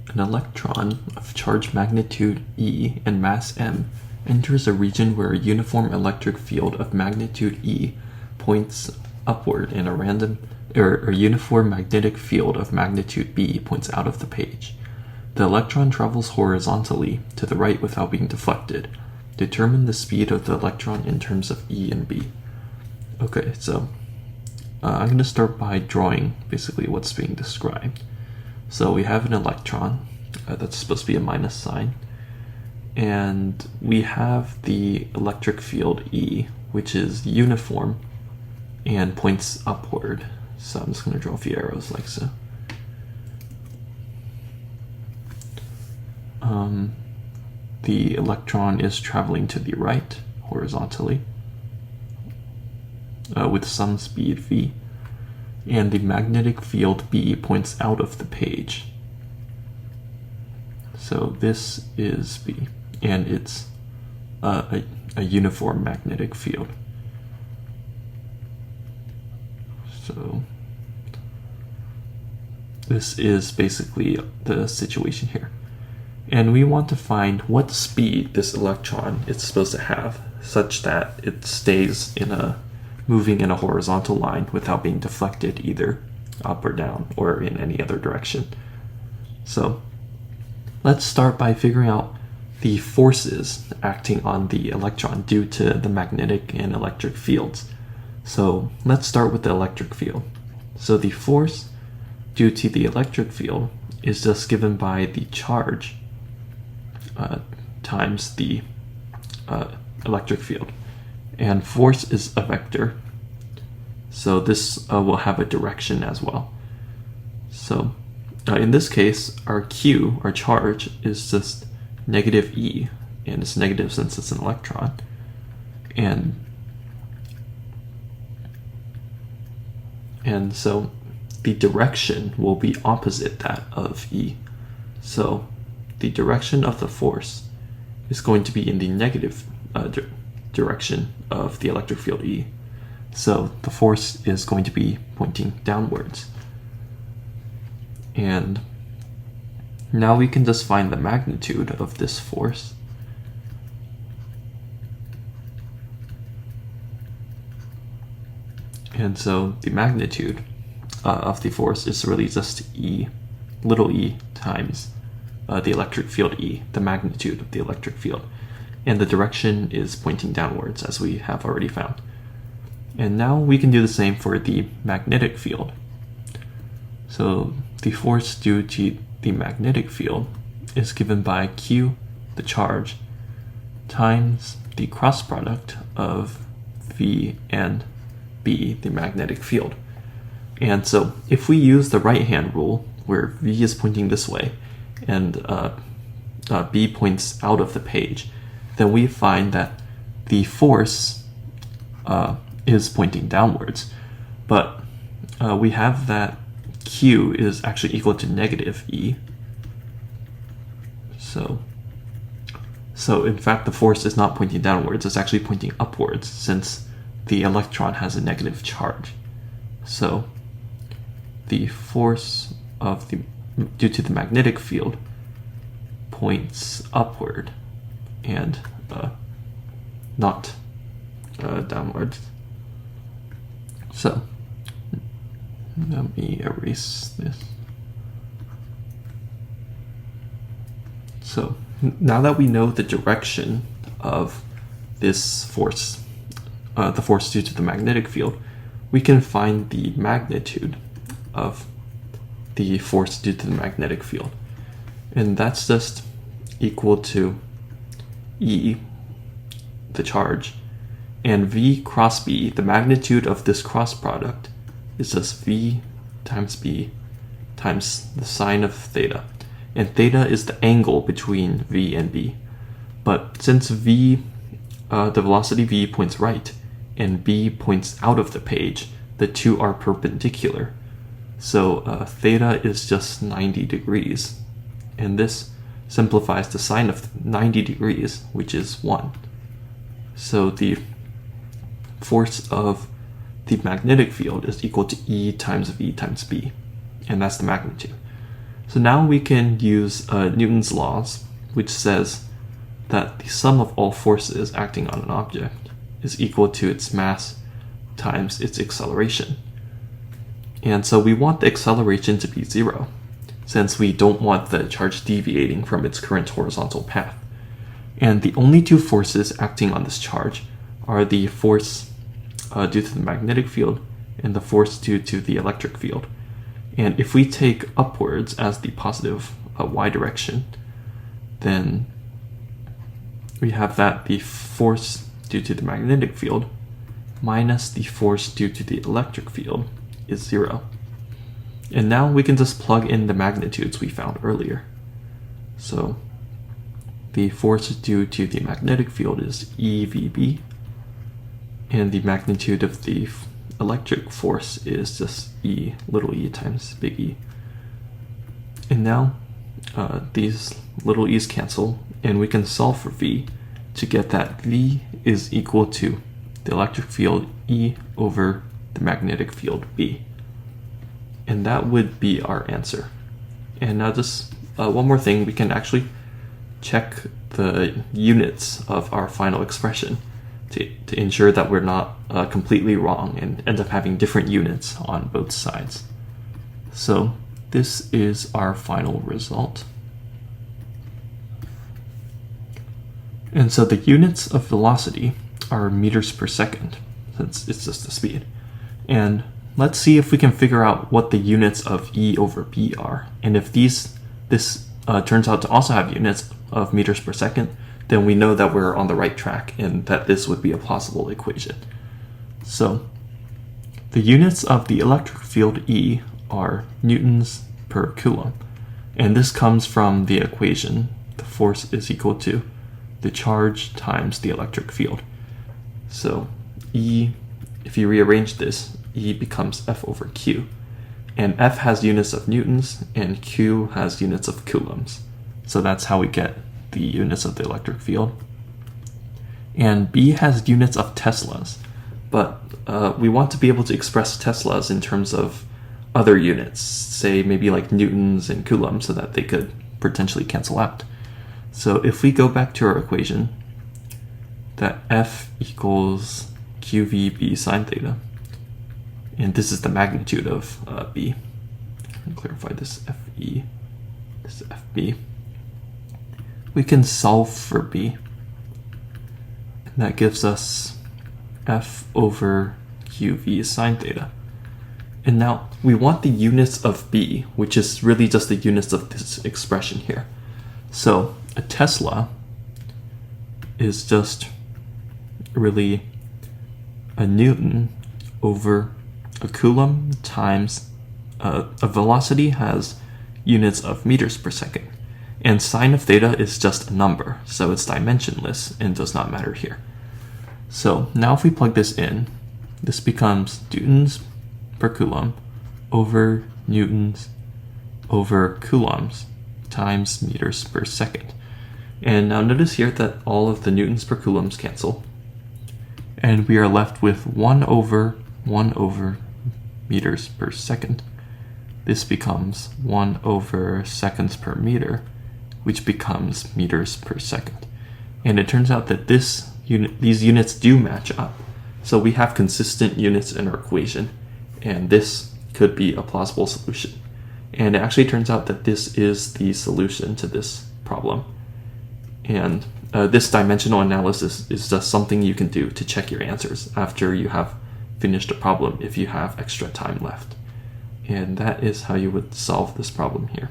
An electron of charge magnitude E and mass m enters a region where a uniform electric field of magnitude E points upward and a uniform magnetic field of magnitude B points out of the page. The electron travels horizontally to the right without being deflected. Determine the speed of the electron in terms of E and B. Okay, so I'm going to start by drawing basically what's being described. So we have an electron that's supposed to be a minus sign, and we have the electric field E, which is uniform and points upward. So I'm just going to draw a few arrows like so. The electron is traveling to the right horizontally with some speed v, and the magnetic field B points out of the page. So this is B, and it's a uniform magnetic field. So this is basically the situation here. And we want to find what speed this electron is supposed to have such that it stays moving in a horizontal line without being deflected either up or down or in any other direction. So let's start by figuring out the forces acting on the electron due to the magnetic and electric fields. So let's start with the electric field. So the force due to the electric field is just given by the charge times the electric field. And force is a vector, so this will have a direction as well. So in this case, our Q, our charge, is just negative E, and it's negative since it's an electron. And so the direction will be opposite that of E. So the direction of the force is going to be in the negative direction of the electric field E. So the force is going to be pointing downwards. And now we can just find the magnitude of this force. And so the magnitude of the force is really just E, little e times the electric field E, the magnitude of the electric field. And the direction is pointing downwards, as we have already found. And now we can do the same for the magnetic field. So the force due to the magnetic field is given by Q, the charge, times the cross product of V and B, the magnetic field. And so if we use the right-hand rule, where V is pointing this way and B points out of the page, then we find that the force is pointing downwards. But we have that Q is actually equal to negative E. So in fact, the force is not pointing downwards, it's actually pointing upwards since the electron has a negative charge. So the force due to the magnetic field points upward and not downwards. So let me erase this. So now that we know the direction of this force, the force due to the magnetic field, we can find the magnitude of the force due to the magnetic field. And that's just equal to E, the charge, and V cross B, the magnitude of this cross product, is just V times B times the sine of theta. And theta is the angle between V and B. But since V, the velocity V points right, and B points out of the page, the two are perpendicular. So theta is just 90 degrees. And this simplifies the sine of 90 degrees, which is 1. So the force of the magnetic field is equal to E times V times B. And that's the magnitude. So now we can use Newton's laws, which says that the sum of all forces acting on an object is equal to its mass times its acceleration. And so we want the acceleration to be 0, since we don't want the charge deviating from its current horizontal path. And the only two forces acting on this charge are the force due to the magnetic field and the force due to the electric field. And if we take upwards as the positive y direction, then we have that the force due to the magnetic field minus the force due to the electric field is 0. And now we can just plug in the magnitudes we found earlier. So the force due to the magnetic field is EVB, and the magnitude of the electric force is just E, little e times big E. And now these little e's cancel, and we can solve for V to get that V is equal to the electric field E over the magnetic field B. And that would be our answer. And now just one more thing, we can actually check the units of our final expression to ensure that we're not completely wrong and end up having different units on both sides. So this is our final result. And so the units of velocity are meters per second, since it's just the speed. And let's see if we can figure out what the units of E over B are. And if this turns out to also have units of meters per second, then we know that we're on the right track and that this would be a plausible equation. So the units of the electric field E are newtons per coulomb. And this comes from the equation, the force is equal to the charge times the electric field. So E, if you rearrange this, E becomes F over Q. And F has units of newtons and Q has units of coulombs. So that's how we get the units of the electric field. And B has units of teslas, but we want to be able to express teslas in terms of other units, say maybe like newtons and coulombs, so that they could potentially cancel out. So if we go back to our equation, that F equals QVB sine theta, and this is the magnitude of B. I'll clarify this FE, this FB. We can solve for B, and that gives us F over QV sine theta. And now we want the units of B, which is really just the units of this expression here. So a Tesla is just really a newton over a coulomb times a velocity has units of meters per second. And sine of theta is just a number, so it's dimensionless and does not matter here. So now if we plug this in, this becomes newtons per coulomb over newtons over coulombs times meters per second. And now notice here that all of the newtons per coulombs cancel, and we are left with 1 over meters per second. This becomes 1 over seconds per meter, which becomes meters per second. And it turns out that these units do match up. So we have consistent units in our equation, and this could be a plausible solution. And it actually turns out that this is the solution to this problem. And this dimensional analysis is just something you can do to check your answers after you have finished a problem if you have extra time left. And that is how you would solve this problem here.